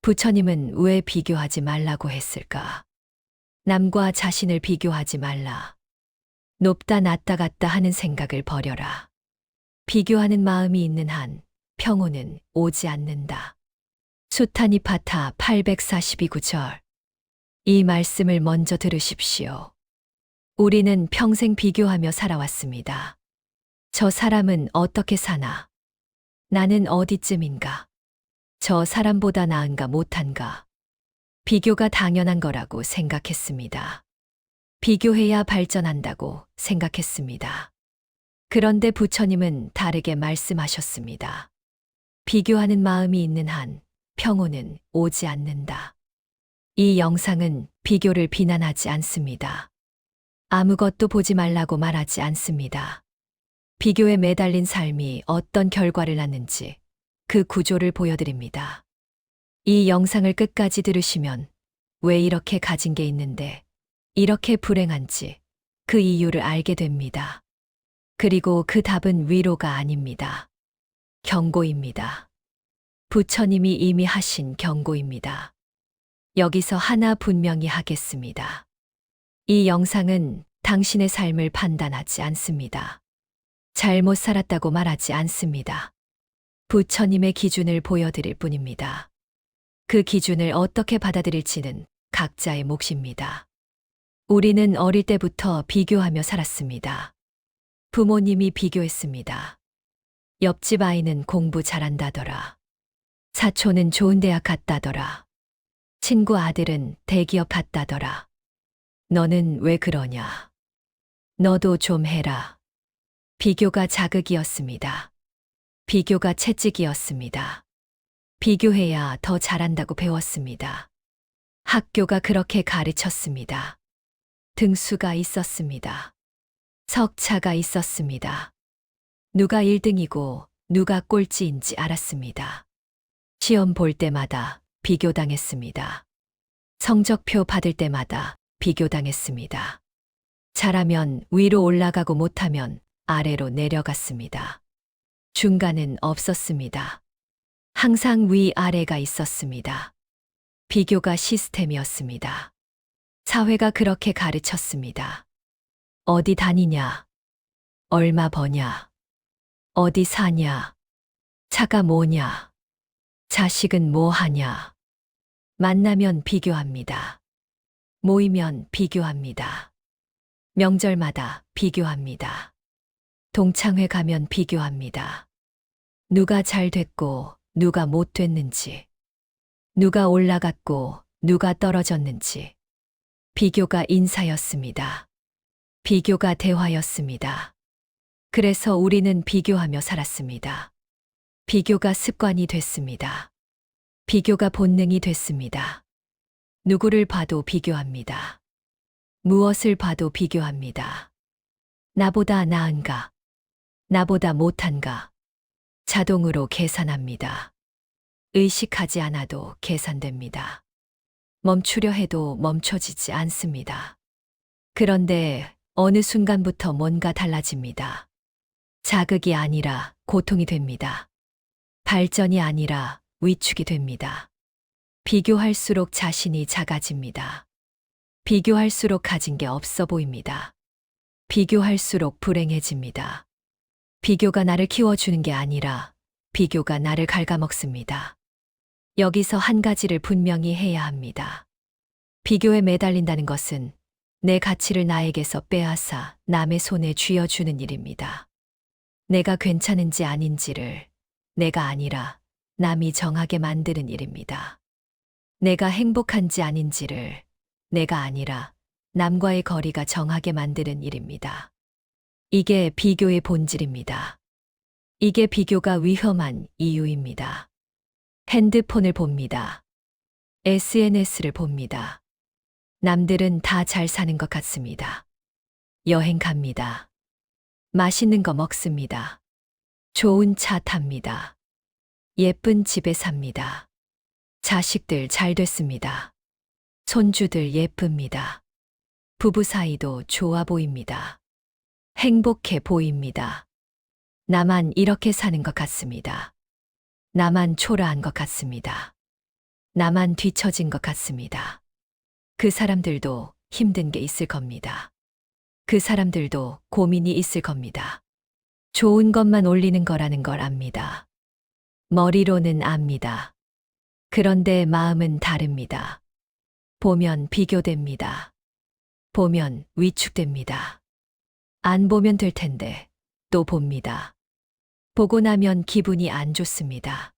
부처님은 왜 비교하지 말라고 했을까? 남과 자신을 비교하지 말라. 높다 낮다 같다 하는 생각을 버려라. 비교하는 마음이 있는 한 평온은 오지 않는다. 수타니파타 842구절. 이 말씀을 먼저 들으십시오. 우리는 평생 비교하며 살아왔습니다. 저 사람은 어떻게 사나? 나는 어디쯤인가? 저 사람보다 나은가 못한가? 비교가 당연한 거라고 생각했습니다. 비교해야 발전한다고 생각했습니다. 그런데 부처님은 다르게 말씀하셨습니다. 비교하는 마음이 있는 한 평온은 오지 않는다. 이 영상은 비교를 비난하지 않습니다. 아무것도 보지 말라고 말하지 않습니다. 비교에 매달린 삶이 어떤 결과를 낳는지 그 구조를 보여드립니다. 이 영상을 끝까지 들으시면 왜 이렇게 가진 게 있는데 이렇게 불행한지 그 이유를 알게 됩니다. 그리고 그 답은 위로가 아닙니다. 경고입니다. 부처님이 이미 하신 경고입니다. 여기서 하나 분명히 하겠습니다. 이 영상은 당신의 삶을 판단하지 않습니다. 잘못 살았다고 말하지 않습니다. 부처님의 기준을 보여드릴 뿐입니다. 그 기준을 어떻게 받아들일지는 각자의 몫입니다. 우리는 어릴 때부터 비교하며 살았습니다. 부모님이 비교했습니다. 옆집 아이는 공부 잘한다더라. 사촌은 좋은 대학 갔다더라. 친구 아들은 대기업 갔다더라. 너는 왜 그러냐? 너도 좀 해라. 비교가 자극이었습니다. 비교가 채찍이었습니다. 비교해야 더 잘한다고 배웠습니다. 학교가 그렇게 가르쳤습니다. 등수가 있었습니다. 석차가 있었습니다. 누가 1등이고 누가 꼴찌인지 알았습니다. 시험 볼 때마다 비교당했습니다. 성적표 받을 때마다 비교당했습니다. 잘하면 위로 올라가고 못하면 아래로 내려갔습니다. 중간은 없었습니다. 항상 위아래가 있었습니다. 비교가 시스템이었습니다. 사회가 그렇게 가르쳤습니다. 어디 다니냐? 얼마 버냐? 어디 사냐? 차가 뭐냐? 자식은 뭐 하냐? 만나면 비교합니다. 모이면 비교합니다. 명절마다 비교합니다. 동창회 가면 비교합니다. 누가 잘 됐고 누가 못 됐는지, 누가 올라갔고 누가 떨어졌는지. 비교가 인사였습니다. 비교가 대화였습니다. 그래서 우리는 비교하며 살았습니다. 비교가 습관이 됐습니다. 비교가 본능이 됐습니다. 누구를 봐도 비교합니다. 무엇을 봐도 비교합니다. 나보다 나은가? 나보다 못한가? 자동으로 계산합니다. 의식하지 않아도 계산됩니다. 멈추려 해도 멈춰지지 않습니다. 그런데 어느 순간부터 뭔가 달라집니다. 자극이 아니라 고통이 됩니다. 발전이 아니라 위축이 됩니다. 비교할수록 자신이 작아집니다. 비교할수록 가진 게 없어 보입니다. 비교할수록 불행해집니다. 비교가 나를 키워주는 게 아니라 비교가 나를 갉아먹습니다. 여기서 한 가지를 분명히 해야 합니다. 비교에 매달린다는 것은 내 가치를 나에게서 빼앗아 남의 손에 쥐어주는 일입니다. 내가 괜찮은지 아닌지를 내가 아니라 남이 정하게 만드는 일입니다. 내가 행복한지 아닌지를 내가 아니라 남과의 거리가 정하게 만드는 일입니다. 이게 비교의 본질입니다. 이게 비교가 위험한 이유입니다. 핸드폰을 봅니다. SNS를 봅니다. 남들은 다 잘 사는 것 같습니다. 여행 갑니다. 맛있는 거 먹습니다. 좋은 차 탑니다. 예쁜 집에 삽니다. 자식들 잘 됐습니다. 손주들 예쁩니다. 부부 사이도 좋아 보입니다. 행복해 보입니다. 나만 이렇게 사는 것 같습니다. 나만 초라한 것 같습니다. 나만 뒤처진 것 같습니다. 그 사람들도 힘든 게 있을 겁니다. 그 사람들도 고민이 있을 겁니다. 좋은 것만 올리는 거라는 걸 압니다. 머리로는 압니다. 그런데 마음은 다릅니다. 보면 비교됩니다. 보면 위축됩니다. 안 보면 될 텐데 또 봅니다. 보고 나면 기분이 안 좋습니다.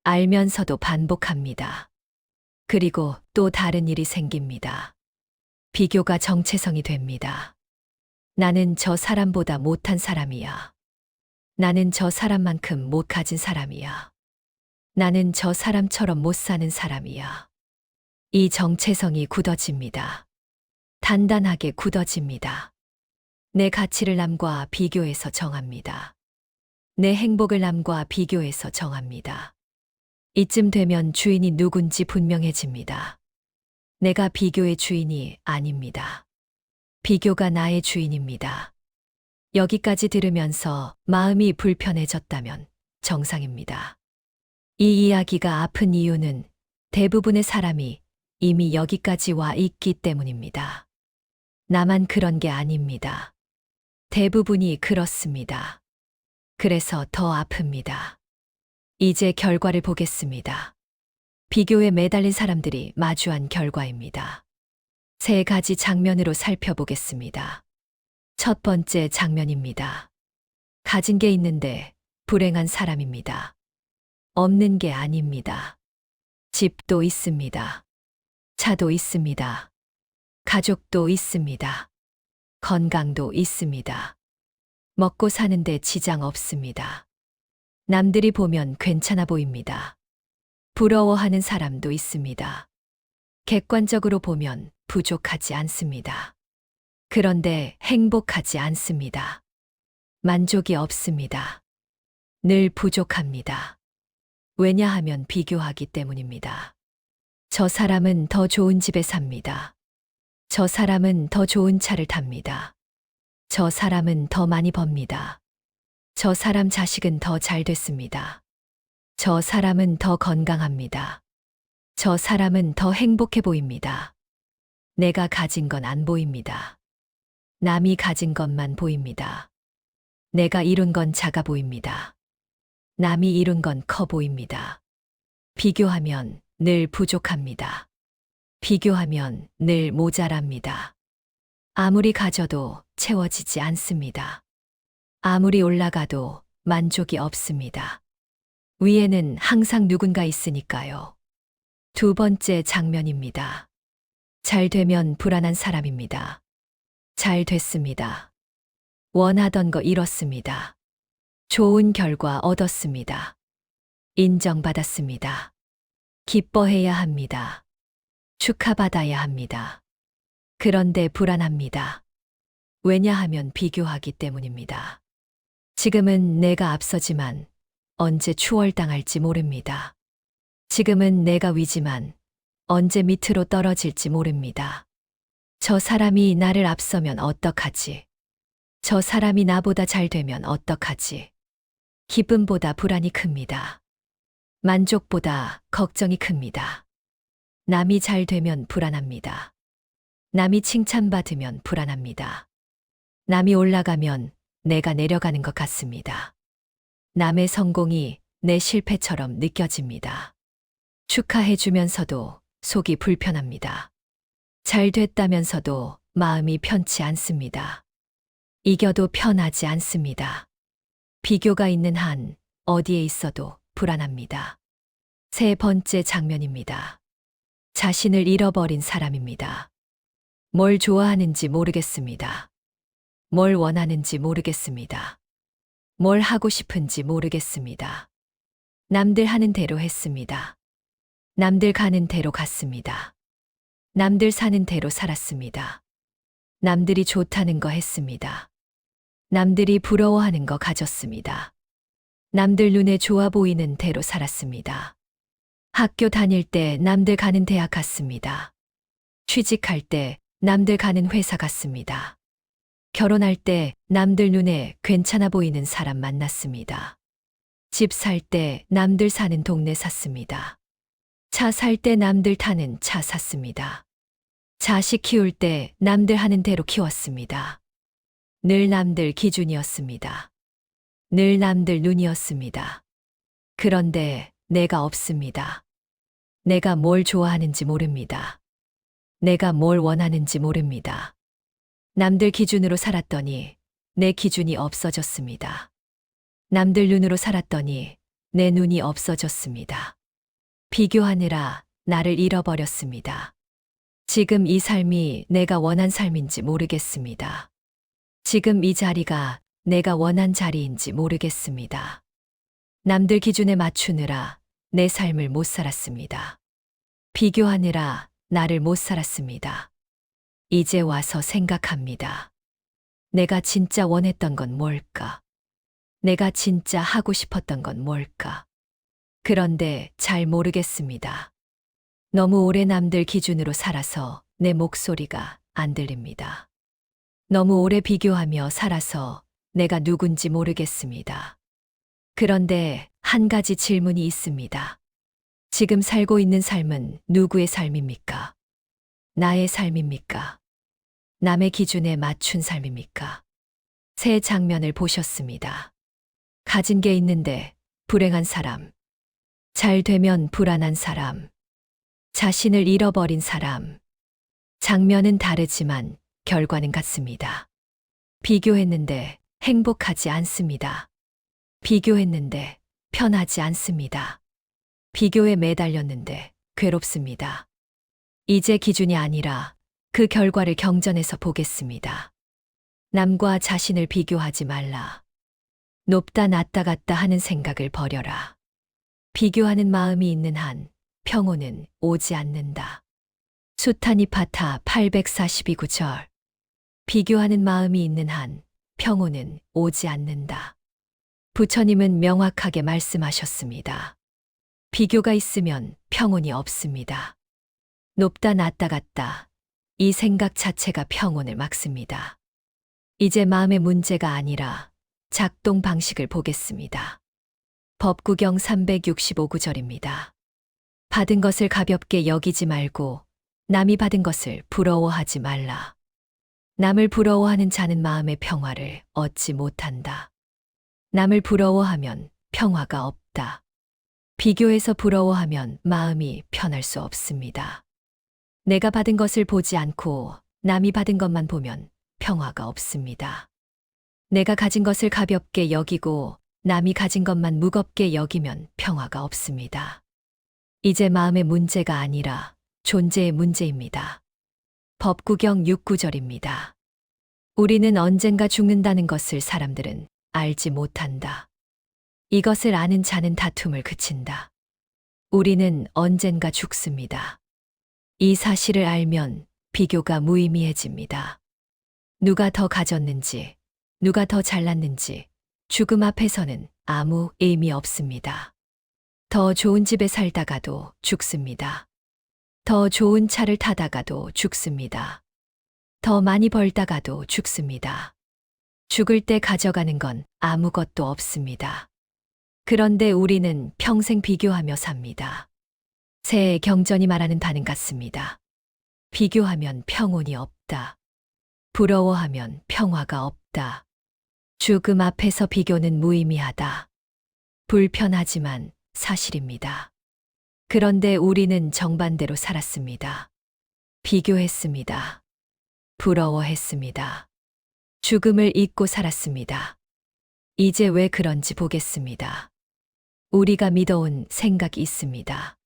알면서도 반복합니다. 그리고 또 다른 일이 생깁니다. 비교가 정체성이 됩니다. 나는 저 사람보다 못한 사람이야. 나는 저 사람만큼 못 가진 사람이야. 나는 저 사람처럼 못 사는 사람이야. 이 정체성이 굳어집니다. 단단하게 굳어집니다. 내 가치를 남과 비교해서 정합니다. 내 행복을 남과 비교해서 정합니다. 이쯤 되면 주인이 누군지 분명해집니다. 내가 비교의 주인이 아닙니다. 비교가 나의 주인입니다. 여기까지 들으면서 마음이 불편해졌다면 정상입니다. 이 이야기가 아픈 이유는 대부분의 사람이 이미 여기까지 와 있기 때문입니다. 나만 그런 게 아닙니다. 대부분이 그렇습니다. 그래서 더 아픕니다. 이제 결과를 보겠습니다. 비교에 매달린 사람들이 마주한 결과입니다. 세 가지 장면으로 살펴보겠습니다. 첫 번째 장면입니다. 가진 게 있는데 불행한 사람입니다. 없는 게 아닙니다. 집도 있습니다. 차도 있습니다. 가족도 있습니다. 건강도 있습니다. 먹고 사는데 지장 없습니다. 남들이 보면 괜찮아 보입니다. 부러워하는 사람도 있습니다. 객관적으로 보면 부족하지 않습니다. 그런데 행복하지 않습니다. 만족이 없습니다. 늘 부족합니다. 왜냐하면 비교하기 때문입니다. 저 사람은 더 좋은 집에 삽니다. 저 사람은 더 좋은 차를 탑니다. 저 사람은 더 많이 법니다. 저 사람 자식은 더 잘 됐습니다. 저 사람은 더 건강합니다. 저 사람은 더 행복해 보입니다. 내가 가진 건 안 보입니다. 남이 가진 것만 보입니다. 내가 이룬 건 작아 보입니다. 남이 이룬 건 커 보입니다. 비교하면 늘 부족합니다. 비교하면 늘 모자랍니다. 아무리 가져도 채워지지 않습니다. 아무리 올라가도 만족이 없습니다. 위에는 항상 누군가 있으니까요. 두 번째 장면입니다. 잘 되면 불안한 사람입니다. 잘 됐습니다. 원하던 거 이뤘습니다. 좋은 결과 얻었습니다. 인정받았습니다. 기뻐해야 합니다. 축하받아야 합니다. 그런데 불안합니다. 왜냐하면 비교하기 때문입니다. 지금은 내가 앞서지만 언제 추월당할지 모릅니다. 지금은 내가 위지만 언제 밑으로 떨어질지 모릅니다. 저 사람이 나를 앞서면 어떡하지? 저 사람이 나보다 잘 되면 어떡하지? 기쁨보다 불안이 큽니다. 만족보다 걱정이 큽니다. 남이 잘 되면 불안합니다. 남이 칭찬받으면 불안합니다. 남이 올라가면 내가 내려가는 것 같습니다. 남의 성공이 내 실패처럼 느껴집니다. 축하해주면서도 속이 불편합니다. 잘 됐다면서도 마음이 편치 않습니다. 이겨도 편하지 않습니다. 비교가 있는 한 어디에 있어도 불안합니다. 세 번째 장면입니다. 자신을 잃어버린 사람입니다. 뭘 좋아하는지 모르겠습니다. 뭘 원하는지 모르겠습니다. 뭘 하고 싶은지 모르겠습니다. 남들 하는 대로 했습니다. 남들 가는 대로 갔습니다. 남들 사는 대로 살았습니다. 남들이 좋다는 거 했습니다. 남들이 부러워하는 거 가졌습니다. 남들 눈에 좋아 보이는 대로 살았습니다. 학교 다닐 때 남들 가는 대학 갔습니다. 취직할 때 남들 가는 회사 갔습니다. 결혼할 때 남들 눈에 괜찮아 보이는 사람 만났습니다. 집 살 때 남들 사는 동네 샀습니다. 차 살 때 남들 타는 차 샀습니다. 자식 키울 때 남들 하는 대로 키웠습니다. 늘 남들 기준이었습니다. 늘 남들 눈이었습니다. 그런데 내가 없습니다. 내가 뭘 좋아하는지 모릅니다. 내가 뭘 원하는지 모릅니다. 남들 기준으로 살았더니 내 기준이 없어졌습니다. 남들 눈으로 살았더니 내 눈이 없어졌습니다. 비교하느라 나를 잃어버렸습니다. 지금 이 삶이 내가 원한 삶인지 모르겠습니다. 지금 이 자리가 내가 원한 자리인지 모르겠습니다. 남들 기준에 맞추느라 내 삶을 못 살았습니다. 비교하느라 나를 못 살았습니다. 이제 와서 생각합니다. 내가 진짜 원했던 건 뭘까? 내가 진짜 하고 싶었던 건 뭘까? 그런데 잘 모르겠습니다. 너무 오래 남들 기준으로 살아서 내 목소리가 안 들립니다. 너무 오래 비교하며 살아서 내가 누군지 모르겠습니다. 그런데 한 가지 질문이 있습니다. 지금 살고 있는 삶은 누구의 삶입니까? 나의 삶입니까? 남의 기준에 맞춘 삶입니까? 새 장면을 보셨습니다. 가진 게 있는데 불행한 사람, 잘 되면 불안한 사람, 자신을 잃어버린 사람. 장면은 다르지만 결과는 같습니다. 비교했는데 행복하지 않습니다. 비교했는데 편하지 않습니다. 비교에 매달렸는데 괴롭습니다. 이제 기준이 아니라 그 결과를 경전해서 보겠습니다. 남과 자신을 비교하지 말라. 높다 낮다 같다 하는 생각을 버려라. 비교하는 마음이 있는 한 평온은 오지 않는다. 수타니파타 842구절. 비교하는 마음이 있는 한 평온은 오지 않는다. 부처님은 명확하게 말씀하셨습니다. 비교가 있으면 평온이 없습니다. 높다 낮다 같다. 이 생각 자체가 평온을 막습니다. 이제 마음의 문제가 아니라 작동 방식을 보겠습니다. 법구경 365구절입니다. 받은 것을 가볍게 여기지 말고 남이 받은 것을 부러워하지 말라. 남을 부러워하는 자는 마음의 평화를 얻지 못한다. 남을 부러워하면 평화가 없다. 비교해서 부러워하면 마음이 편할 수 없습니다. 내가 받은 것을 보지 않고 남이 받은 것만 보면 평화가 없습니다. 내가 가진 것을 가볍게 여기고 남이 가진 것만 무겁게 여기면 평화가 없습니다. 이제 마음의 문제가 아니라 존재의 문제입니다. 법구경 6구절입니다. 우리는 언젠가 죽는다는 것을 사람들은 알지 못한다. 이것을 아는 자는 다툼을 그친다. 우리는 언젠가 죽습니다. 이 사실을 알면 비교가 무의미해집니다. 누가 더 가졌는지, 누가 더 잘났는지 죽음 앞에서는 아무 의미 없습니다. 더 좋은 집에 살다가도 죽습니다. 더 좋은 차를 타다가도 죽습니다. 더 많이 벌다가도 죽습니다. 죽을 때 가져가는 건 아무것도 없습니다. 그런데 우리는 평생 비교하며 삽니다. 새의 경전이 말하는 바는 같습니다. 비교하면 평온이 없다. 부러워하면 평화가 없다. 죽음 앞에서 비교는 무의미하다. 불편하지만 사실입니다. 그런데 우리는 정반대로 살았습니다. 비교했습니다. 부러워했습니다. 죽음을 잊고 살았습니다. 이제 왜 그런지 보겠습니다. 우리가 믿어온 생각이 있습니다.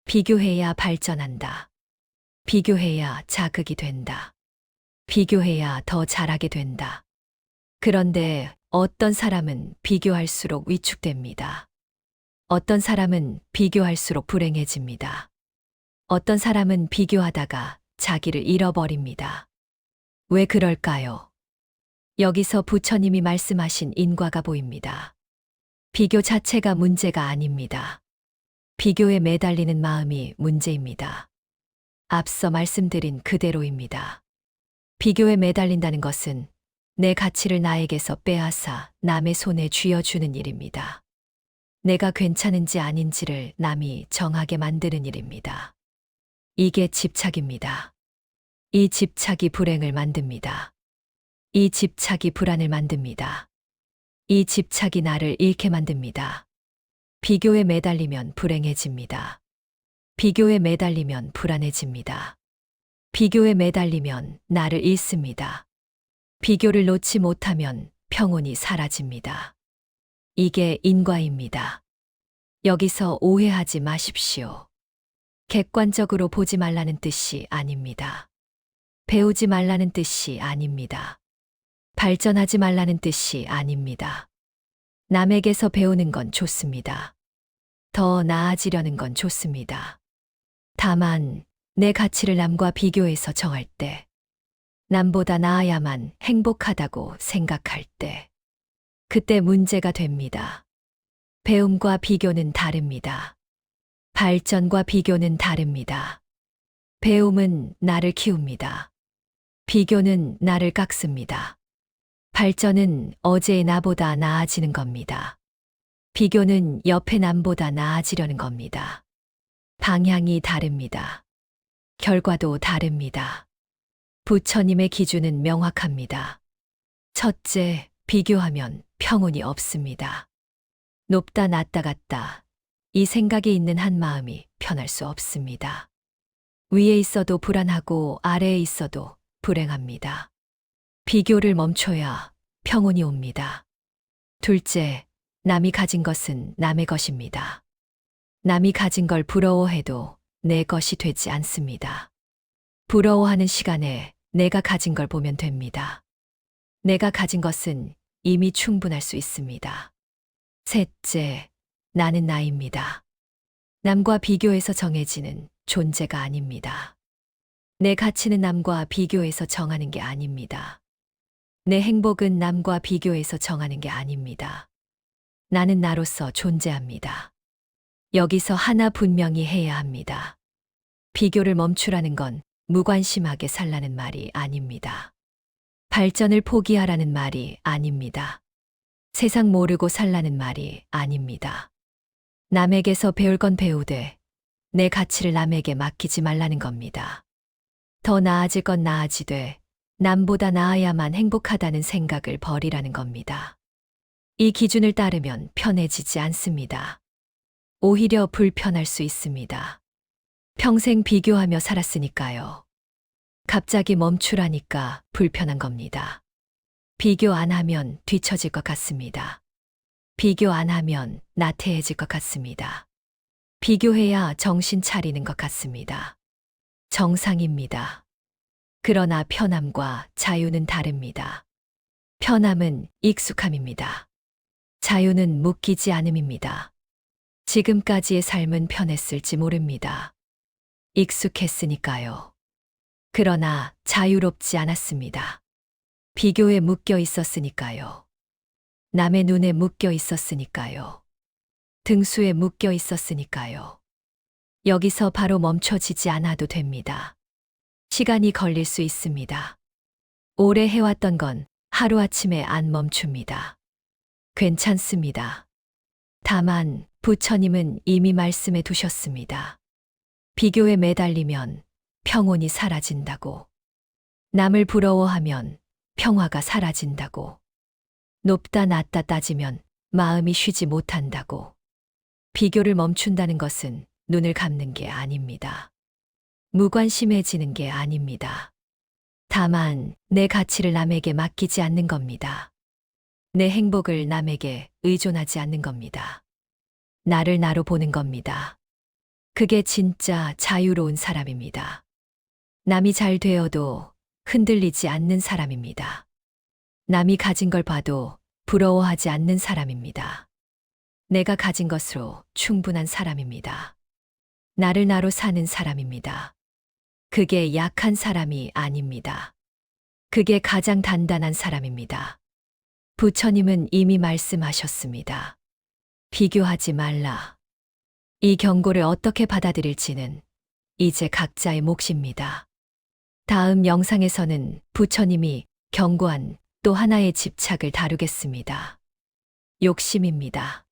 비교해야 발전한다. 비교해야 자극이 된다. 비교해야 더 잘하게 된다. 그런데 어떤 사람은 비교할수록 위축됩니다. 어떤 사람은 비교할수록 불행해집니다. 어떤 사람은 비교하다가 자기를 잃어버립니다. 왜 그럴까요? 여기서 부처님이 말씀하신 인과가 보입니다. 비교 자체가 문제가 아닙니다. 비교에 매달리는 마음이 문제입니다. 앞서 말씀드린 그대로입니다. 비교에 매달린다는 것은 내 가치를 나에게서 빼앗아 남의 손에 쥐어주는 일입니다. 내가 괜찮은지 아닌지를 남이 정하게 만드는 일입니다. 이게 집착입니다. 이 집착이 불행을 만듭니다. 이 집착이 불안을 만듭니다. 이 집착이 나를 잃게 만듭니다. 비교에 매달리면 불행해집니다. 비교에 매달리면 불안해집니다. 비교에 매달리면 나를 잃습니다. 비교를 놓지 못하면 평온이 사라집니다. 이게 인과입니다. 여기서 오해하지 마십시오. 객관적으로 보지 말라는 뜻이 아닙니다. 배우지 말라는 뜻이 아닙니다. 발전하지 말라는 뜻이 아닙니다. 남에게서 배우는 건 좋습니다. 더 나아지려는 건 좋습니다. 다만 내 가치를 남과 비교해서 정할 때, 남보다 나아야만 행복하다고 생각할 때, 그때 문제가 됩니다. 배움과 비교는 다릅니다. 발전과 비교는 다릅니다. 배움은 나를 키웁니다. 비교는 나를 깎습니다. 발전은 어제의 나보다 나아지는 겁니다. 비교는 옆의 남보다 나아지려는 겁니다. 방향이 다릅니다. 결과도 다릅니다. 부처님의 기준은 명확합니다. 첫째, 비교하면 평온이 없습니다. 높다 낮다 같다. 이 생각이 있는 한 마음이 편할 수 없습니다. 위에 있어도 불안하고 아래에 있어도 불행합니다. 비교를 멈춰야 평온이 옵니다. 둘째, 남이 가진 것은 남의 것입니다. 남이 가진 걸 부러워해도 내 것이 되지 않습니다. 부러워하는 시간에 내가 가진 걸 보면 됩니다. 내가 가진 것은 이미 충분할 수 있습니다. 셋째, 나는 나입니다. 남과 비교해서 정해지는 존재가 아닙니다. 내 가치는 남과 비교해서 정하는 게 아닙니다. 내 행복은 남과 비교해서 정하는 게 아닙니다. 나는 나로서 존재합니다. 여기서 하나 분명히 해야 합니다. 비교를 멈추라는 건 무관심하게 살라는 말이 아닙니다. 발전을 포기하라는 말이 아닙니다. 세상 모르고 살라는 말이 아닙니다. 남에게서 배울 건 배우되 내 가치를 남에게 맡기지 말라는 겁니다. 더 나아질 건 나아지되 남보다 나아야만 행복하다는 생각을 버리라는 겁니다. 이 기준을 따르면 편해지지 않습니다. 오히려 불편할 수 있습니다. 평생 비교하며 살았으니까요. 갑자기 멈추라니까 불편한 겁니다. 비교 안 하면 뒤처질 것 같습니다. 비교 안 하면 나태해질 것 같습니다. 비교해야 정신 차리는 것 같습니다. 정상입니다. 그러나 편함과 자유는 다릅니다. 편함은 익숙함입니다. 자유는 묶이지 않음입니다. 지금까지의 삶은 편했을지 모릅니다. 익숙했으니까요. 그러나 자유롭지 않았습니다. 비교에 묶여 있었으니까요. 남의 눈에 묶여 있었으니까요. 등수에 묶여 있었으니까요. 여기서 바로 멈춰지지 않아도 됩니다. 시간이 걸릴 수 있습니다. 오래 해왔던 건 하루아침에 안 멈춥니다. 괜찮습니다. 다만 부처님은 이미 말씀해 두셨습니다. 비교에 매달리면 평온이 사라진다고. 남을 부러워하면 평화가 사라진다고. 높다 낮다 따지면 마음이 쉬지 못한다고. 비교를 멈춘다는 것은 눈을 감는 게 아닙니다. 무관심해지는 게 아닙니다. 다만 내 가치를 남에게 맡기지 않는 겁니다. 내 행복을 남에게 의존하지 않는 겁니다. 나를 나로 보는 겁니다. 그게 진짜 자유로운 사람입니다. 남이 잘 되어도 흔들리지 않는 사람입니다. 남이 가진 걸 봐도 부러워하지 않는 사람입니다. 내가 가진 것으로 충분한 사람입니다. 나를 나로 사는 사람입니다. 그게 약한 사람이 아닙니다. 그게 가장 단단한 사람입니다. 부처님은 이미 말씀하셨습니다. 비교하지 말라. 이 경고를 어떻게 받아들일지는 이제 각자의 몫입니다. 다음 영상에서는 부처님이 경고한 또 하나의 집착을 다루겠습니다. 욕심입니다.